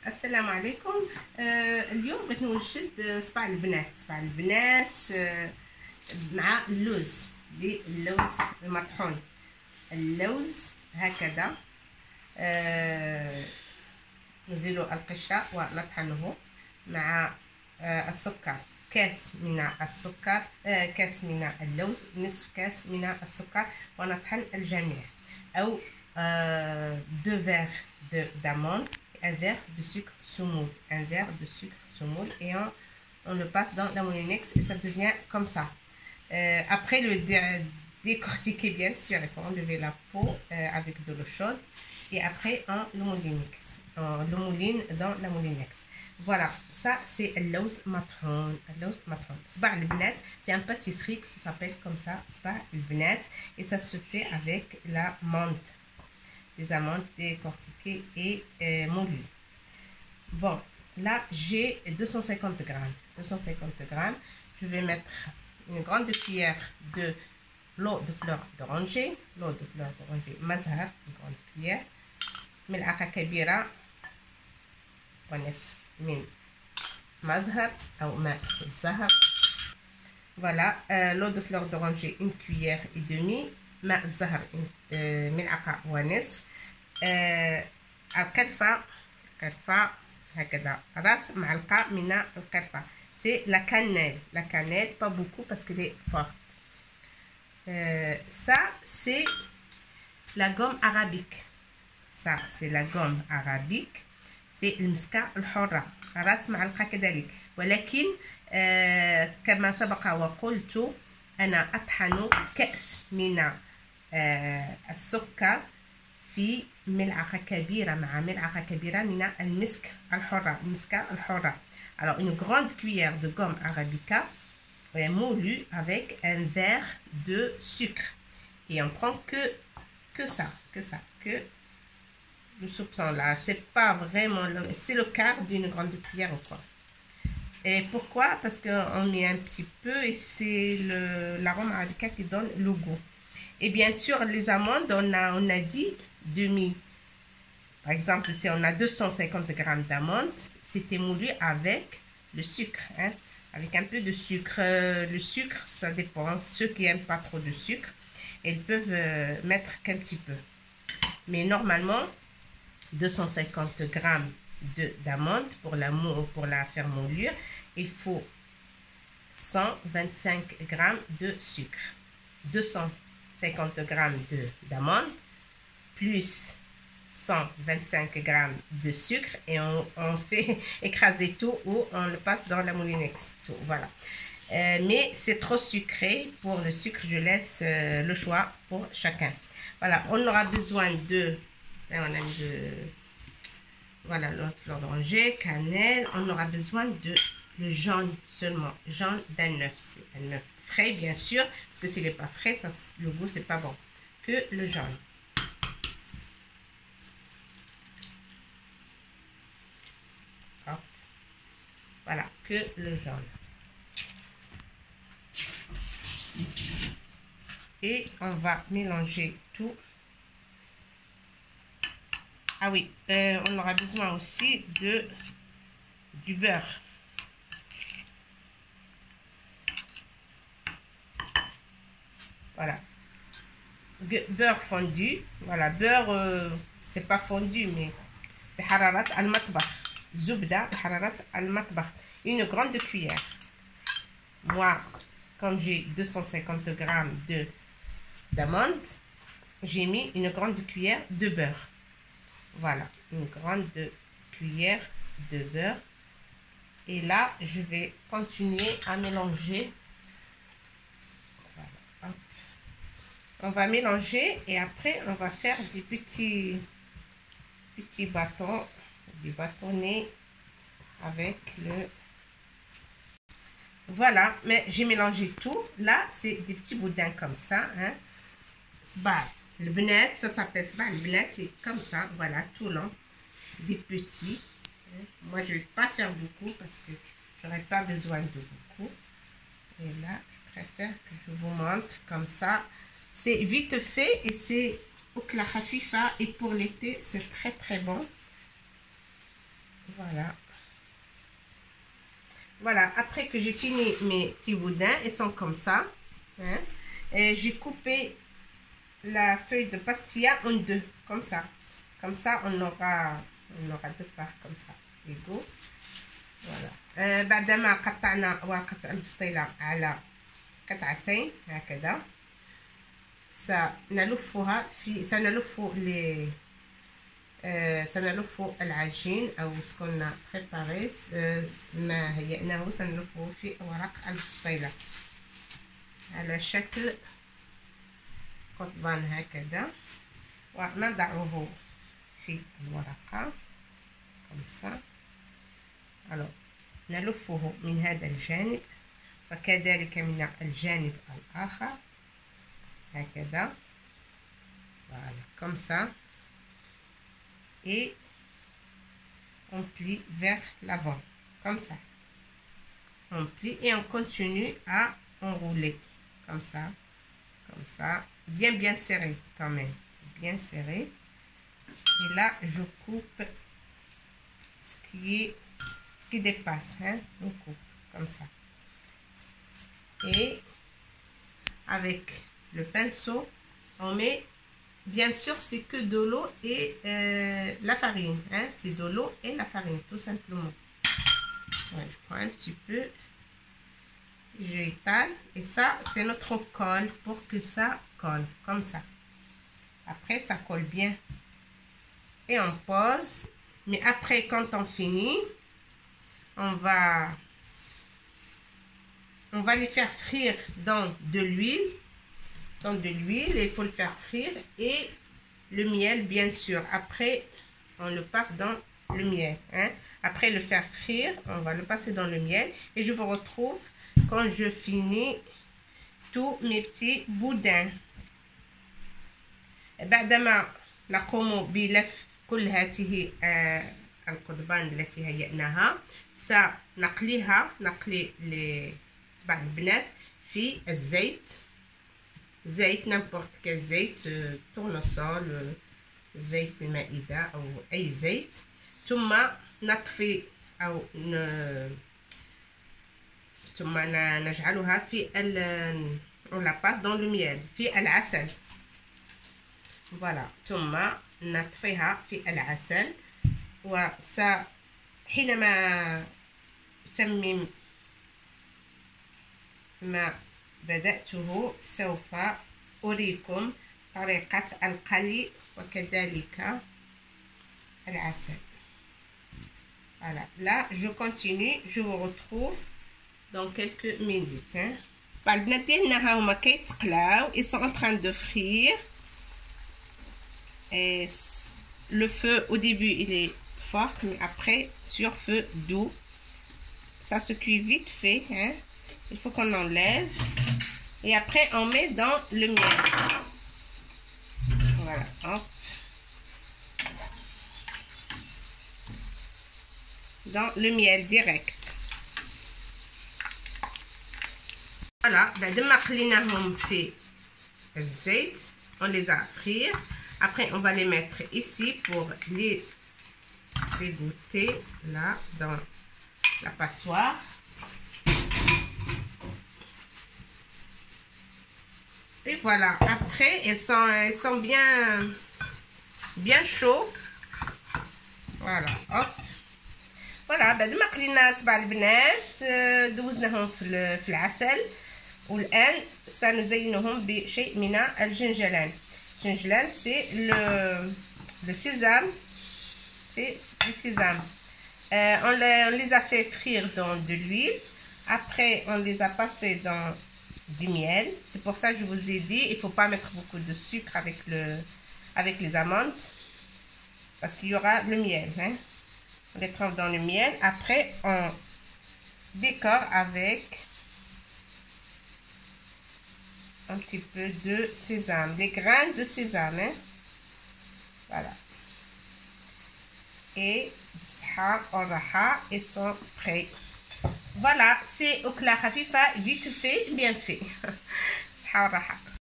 السلام عليكم. اليوم بغيت نوجد صباع البنات مع اللوز، اللوز المطحون. اللوز هكذا نزيل القشرة ونطحنه مع السكر، كاس من السكر، كاس من اللوز، نصف كاس من السكر، ونطحن الجميع. أو 2 verres d'amande, un verre de sucre semoule, et on le passe dans la moulinex et ça devient comme ça. Après le décortiquer, bien sûr, il faut enlever la peau avec de l'eau chaude et après on le mouline dans la moulinex. Voilà, ça c'est اللوز مطحون. صباع البنات, c'est une pâtisserie qui s'appelle comme ça, صباع البنات, et ça se fait avec la menthe, des amandes décortiquées et moulues. Bon, là j'ai 250 grammes. Je vais mettre une grande cuillère de l'eau de fleur d'oranger, mazhar, une grande cuillère, ملعقة كبيرة ونصف من mazhar أو ماء الزهر. Voilà, l'eau de fleur d'oranger, une cuillère et demie, ماء الزهر ملعقة ونصف، القرفة هكذا راس معلقة من القرفة. C'est la cannelle, pas beaucoup parce qu'elle est forte. Ça c'est la gomme arabique. c'est المسكة الحرة، راس معلقة كذلك. ولكن كما سبق وقلت أنا أطحن كأس من السكر في ملعقة كبيرة مع ملعقة كبيرة من المسكة الحرة. Alors une grande cuillère de gomme arabica moulue avec un verre de sucre, et on prend que ça, le soupçon là, c'est pas vraiment, c'est le quart d'une grande cuillère ou quoi. Et pourquoi? Parce qu'on met un petit peu et c'est l'arôme arabica qui donne le goût. Et bien sûr les amandes, on a dit demi. Par exemple, si on a 250 grammes d'amandes, c'était moulu avec le sucre, hein, avec un peu de sucre. Le sucre, ça dépend. Ceux qui n'aiment pas trop de sucre, ils peuvent mettre qu'un petit peu. Mais normalement, 250 grammes d'amandes pour la faire moulure, il faut 125 grammes de sucre. 250 grammes d'amandes plus 125 grammes de sucre, et on fait écraser tout ou on le passe dans la moulinex. Voilà. Mais c'est trop sucré pour le sucre, je laisse le choix pour chacun. Voilà, on aura besoin de voilà, l'eau de fleur d'oranger, cannelle. On aura besoin de le jaune seulement, jaune d'un œuf. C'est un œuf frais bien sûr, parce que s'il n'est pas frais, ça, le goût c'est pas bon. Que le jaune. Hop. Voilà, que le jaune. Et on va mélanger tout. Ah oui, on aura besoin aussi du beurre. Voilà, beurre fondu. Voilà, beurre c'est pas fondu mais بحرارة المطبخ، زبدة بحرارة المطبخ، une grande cuillère. Moi, comme j'ai 250 grammes d'amandes, j'ai mis une grande cuillère de beurre. Voilà, une grande cuillère de beurre. Et là, je vais continuer à mélanger. Voilà. On va mélanger et après, on va faire des petits bâtons, des bâtonnets avec le... Voilà, mais j'ai mélangé tout. Là, c'est des petits boudins comme ça, hein. Sbar. Le benet, ça s'appelle ça. Le benet, c'est comme ça, voilà, tout long, des petits. Moi, je ne vais pas faire beaucoup parce que j'aurais pas besoin de beaucoup. Et là, je préfère que je vous montre comme ça. C'est vite fait et c'est au hafifa, et pour l'été, c'est très très bon. Voilà. Voilà, après que j'ai fini mes petits boudins, ils sont comme ça. Hein, et j'ai coupé la feuille de pastilla en deux, comme ça. Comme ça, on aura deux parts comme ça. égaux. voilà. بعدما قطعنا ورقة البسطيلة على قطعتين هكذا، سنلف العجين أو سكنا بريباري ما هيئناه سنلفه في ورق البسطيلة على شكل قضبان هكذا، ونضعه في الورقة كمسا. نلفه من هذا الجانب وكذلك من الجانب الآخر هكذا. voilà comme ça, et on plie vers l'avant comme ça, on plie et on continue à enrouler comme ça, bien serré quand même, bien serré. Et là je coupe ce qui dépasse, hein, on coupe comme ça, et avec le pinceau on met, bien sûr c'est que de l'eau et la farine, hein, c'est de l'eau et la farine tout simplement. Ouais, je prends un petit peu, je étale, et ça c'est notre colle pour que ça colle comme ça. Après ça colle bien et on pose. Mais après quand on finit, on va les faire frire dans de l'huile. Il faut le faire frire, et le miel bien sûr. Après on le passe dans le miel, hein. Après le faire frire, on va le passer dans le miel, et je vous retrouve quand je finis tous mes petits boudins. بعدما نقوم بلف كل هذه القضبان التي هيئناها، نقلي لسبع البنات في الزيت، زيت نمبورت كال زيت، تورنسول، زيت المائدة أو أي زيت، ثم نطفي أو ثم نجعلها في on la passe dans le miel في العسل. voilà، ثم نطفيها في العسل. حينما أتمم ما بدأته سوف أريكم طريقة القلي وكذلك العسل. voilà، là je continue, je vous retrouve dans quelques minutes, hein. البنات ديالنا ها هما كيتقلاو، ils sont en train de frire. Et le feu au début il est fort, mais après sur feu doux, ça se cuit vite fait, hein. Il faut qu'on enlève, et après on met dans le miel. voilà, hop, dans le miel direct. voilà، بعد ما خليناهم في الزيت on les a frire. Après on va les mettre ici pour les égoutter là dans la passoire. Et voilà, après ils sont bien chauds. voilà، hop. voilà، بعد ما قلينا 7 البنات دوزناهم في العسل، والآن سنزينهم بشيء من الجنجلان. الجنجلان c'est le sésame, c'est du sésame. On les a fait frire dans de l'huile, après on les a passés dans du miel. C'est pour ça que je vous ai dit, il faut pas mettre beaucoup de sucre avec les amandes, parce qu'il y aura le miel, hein. On les trempe dans le miel, après on décore avec un petit peu de sésame, des graines de sésame, hein. voilà, et ils sont prêts. voilà, c'est au kla khafifa, vite fait, bien fait.